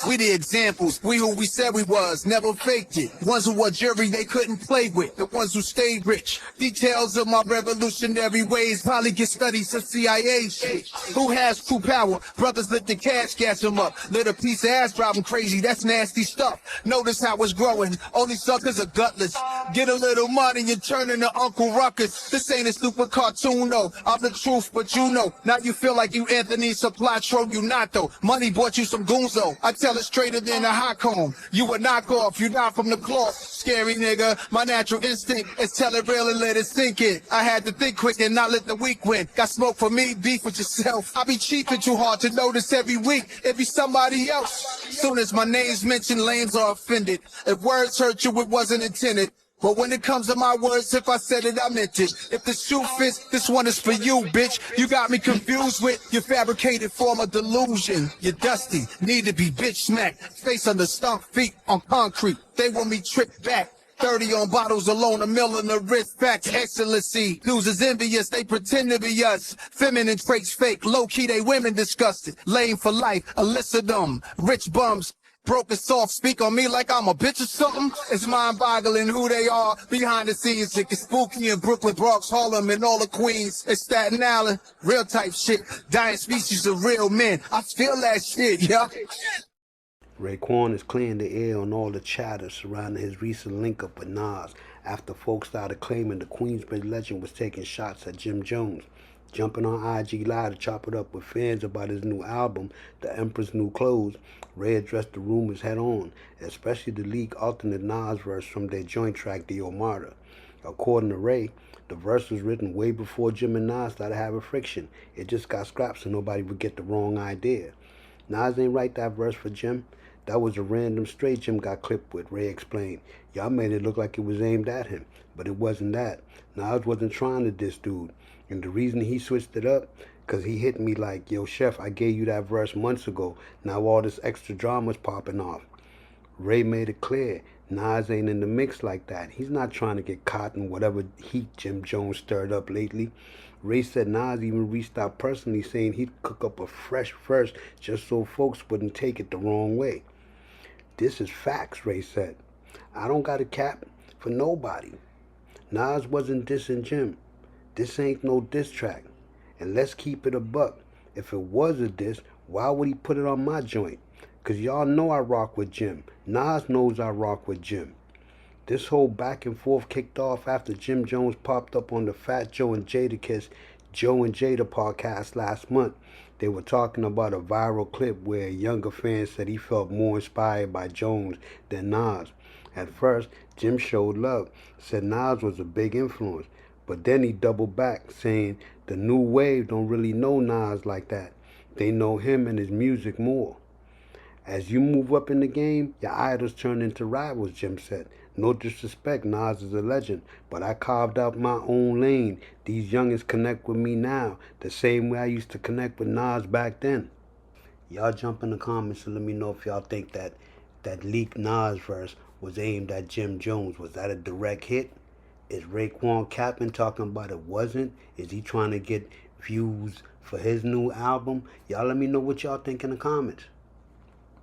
We the examples, we who we said we was, never faked it. Ones who were jury they couldn't play with, the ones who stayed rich. Details of my revolutionary ways probably get studied some CIA shit. Who has true power? Brothers let the cash gas them up. Let a piece of ass drive them crazy, that's nasty stuff. Notice how it's growing, only suckers are gutless. Get a little money and turn into Uncle Ruckus. This ain't a stupid cartoon, no. I'm the truth, but you know. Now you feel like you Anthony Supply, troll you not though. Money bought you some goonzo. I tell it straighter than a hot comb. You a knockoff, you not from the cloth. Scary nigga, my natural instinct is tell it real and let it sink in. I had to think quick and not let the weak win. Got smoke for me, beef with yourself. I be cheaping too hard to notice every week. It be somebody else. Soon as my name's mentioned, lanes are offended. If words hurt you, it wasn't intended. But when it comes to my words, if I said it, I meant it. If the shoe fits, this one is for you, bitch. You got me confused with your fabricated form of delusion. You're dusty, need to be bitch smacked. Face under stump, feet on concrete. They want me tricked back. 30 on bottles alone, a mill in the wrist. Facts, excellency. Dudes is envious, they pretend to be us. Feminine traits fake, low-key they women disgusted. Lame for life, illicit them. Rich bums. Broken soft, speak on me like I'm a bitch or something. It's mind-boggling who they are behind the scenes. It gets spooky in Brooklyn, Bronx, Harlem, and all the Queens. It's Staten Island, real type shit. Dying species of real men. I feel that shit, yeah. Raekwon is clearing the air on all the chatter surrounding his recent link-up with Nas after folks started claiming the Queensbridge legend was taking shots at Jim Jones. Jumping on IG Live to chop it up with fans about his new album, The Emperor's New Clothes, Ray addressed the rumors head-on, especially the leaked alternate Nas verse from their joint track, The Omada. According to Ray, the verse was written way before Jim and Nas started having friction. It just got scrapped so nobody would get the wrong idea. Nas ain't write that verse for Jim. That was a random stray Jim got clipped with, Ray explained. Y'all made it look like it was aimed at him, but it wasn't that. Nas wasn't trying to diss dude. And the reason he switched it up, because he hit me like, yo, Chef, I gave you that verse months ago. Now all this extra drama's popping off. Ray made it clear, Nas ain't in the mix like that. He's not trying to get caught in whatever heat Jim Jones stirred up lately. Ray said Nas even reached out personally saying he'd cook up a fresh verse just so folks wouldn't take it the wrong way. This is facts, Ray said. I don't got a cap for nobody. Nas wasn't dissing Jim. This ain't no diss track. And let's keep it a buck. If it was a diss, why would he put it on my joint? Because y'all know I rock with Jim. Nas knows I rock with Jim. This whole back and forth kicked off after Jim Jones popped up on the Fat Joe and Jadakiss Joe and Jada podcast last month. They were talking about a viral clip where a younger fan said he felt more inspired by Jones than Nas. At first, Jim showed love, said Nas was a big influence. But then he doubled back, saying the new wave don't really know Nas like that. They know him and his music more. As you move up in the game, your idols turn into rivals, Jim said. No disrespect, Nas is a legend, but I carved out my own lane. These youngins connect with me now, the same way I used to connect with Nas back then. Y'all jump in the comments and let me know if y'all think that leaked Nas verse was aimed at Jim Jones. Was that a direct hit? Is Raekwon capping talking about it wasn't? Is he trying to get views for his new album? Y'all let me know what y'all think in the comments.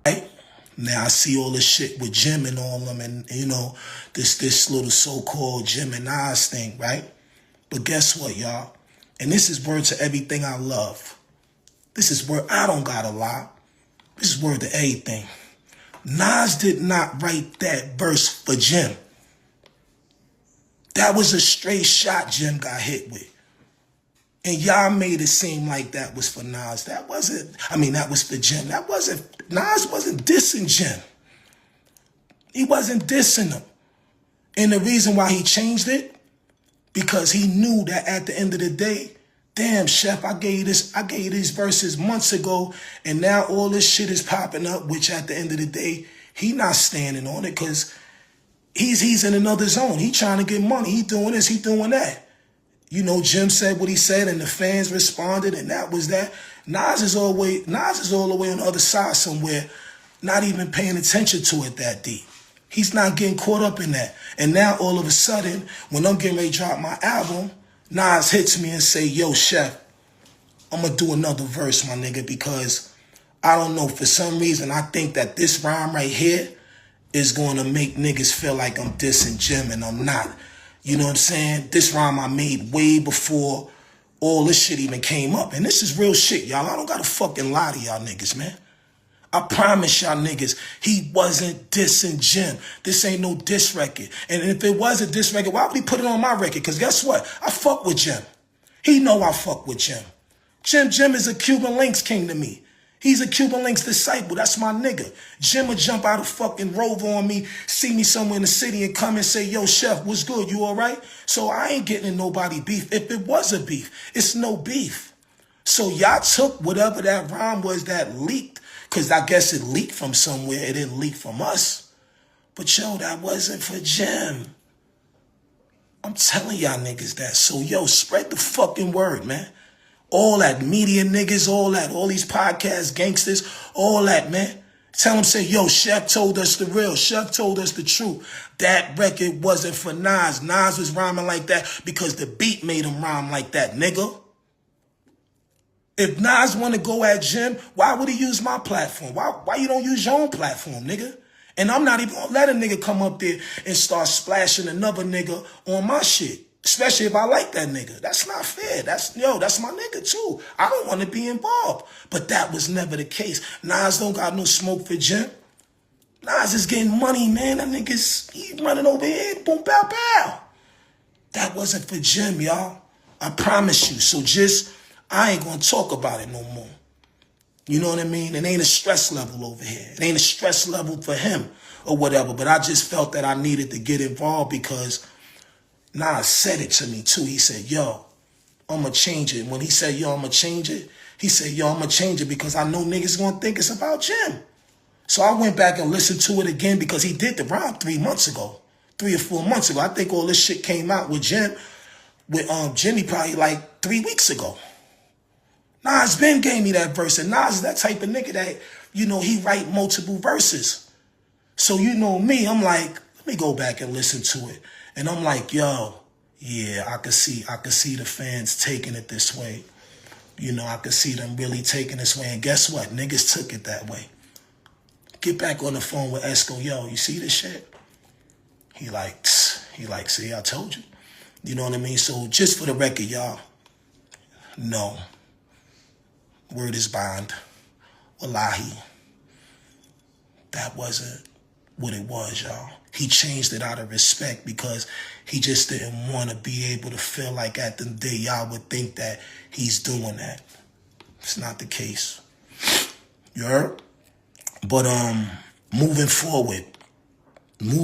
Right? Now I see all this shit with Jim and all them and, you know, this little so-called Jim and Nas thing, right? But guess what, y'all? And this is word to everything I love. This is word, I don't gotta lie. This is word to everything. Nas did not write that verse for Jim. That was a straight shot Jim got hit with. And y'all made it seem like that was for Nas. That wasn't, that was for Jim. Nas wasn't dissing Jim. He wasn't dissing him. And the reason why he changed it, because he knew that at the end of the day, damn, Chef, I gave you these verses months ago, and now all this shit is popping up, which at the end of the day, he not standing on it because he's in another zone. He trying to get money. He doing this, he doing that. You know, Jim said what he said, and the fans responded, and that was that. Nas is all the way on the other side somewhere, not even paying attention to it that deep. He's not getting caught up in that. And now all of a sudden, when I'm getting ready to drop my album, Nas hits me and say, yo, Chef, I'm going to do another verse, my nigga, because I don't know, for some reason, I think that this rhyme right here is going to make niggas feel like I'm dissing Jim, and I'm not. You know what I'm saying? This rhyme I made way before all this shit even came up. And this is real shit, y'all. I don't gotta fucking lie to y'all niggas, man. I promise y'all niggas, he wasn't dissing Jim. This ain't no diss record. And if it was a diss record, why would he put it on my record? Because guess what? I fuck with Jim. He know I fuck with Jim. Jim is a Cuban Links king to me. He's a Cuban Links disciple. That's my nigga. Jim would jump out of fucking Rover on me, see me somewhere in the city and come and say, yo, Chef, what's good? You all right? So I ain't getting in nobody beef. If it was a beef, it's no beef. So y'all took whatever that rhyme was that leaked, because I guess it leaked from somewhere. It didn't leak from us. But yo, that wasn't for Jim. I'm telling y'all niggas that. So yo, spread the fucking word, man. All that media niggas, all these podcast gangsters, all that, man. Tell them, say, yo, Chef told us the real. Chef told us the truth. That record wasn't for Nas. Nas was rhyming like that because the beat made him rhyme like that, nigga. If Nas want to go at Jim, why would he use my platform? Why you don't use your own platform, nigga? And I'm not even gonna let a nigga come up there and start splashing another nigga on my shit. Especially if I like that nigga. That's not fair. That's my nigga too. I don't want to be involved. But that was never the case. Nas don't got no smoke for Jim. Nas is getting money, man. That he running over here. Boom, pow, pow. That wasn't for Jim, y'all. I promise you. So I ain't going to talk about it no more. You know what I mean? It ain't a stress level over here. It ain't a stress level for him or whatever. But I just felt that I needed to get involved because Nas said it to me too. He said, yo, I'm going to change it. When he said, yo, I'm going to change it, he said, yo, I'm going to change it because I know niggas going to think it's about Jim. So I went back and listened to it again because he did the rhyme 3 months ago, 3 or 4 months ago. I think all this shit came out with Jim, with Jimmy probably like 3 weeks ago. Nas Ben gave me that verse, and Nas is that type of nigga that, you know, he write multiple verses. So you know me, I'm like, let me go back and listen to it. And I'm like, yo, yeah, I could see the fans taking it this way. You know, I could see them really taking this way. And guess what? Niggas took it that way. Get back on the phone with Esco, yo, you see this shit? He like, see, I told you. You know what I mean? So just for the record, y'all, no. Word is bond. Wallahi. That wasn't what it was, y'all. He changed it out of respect because he just didn't want to be able to feel like at the day y'all would think that he's doing that. It's not the case. You heard? But moving forward,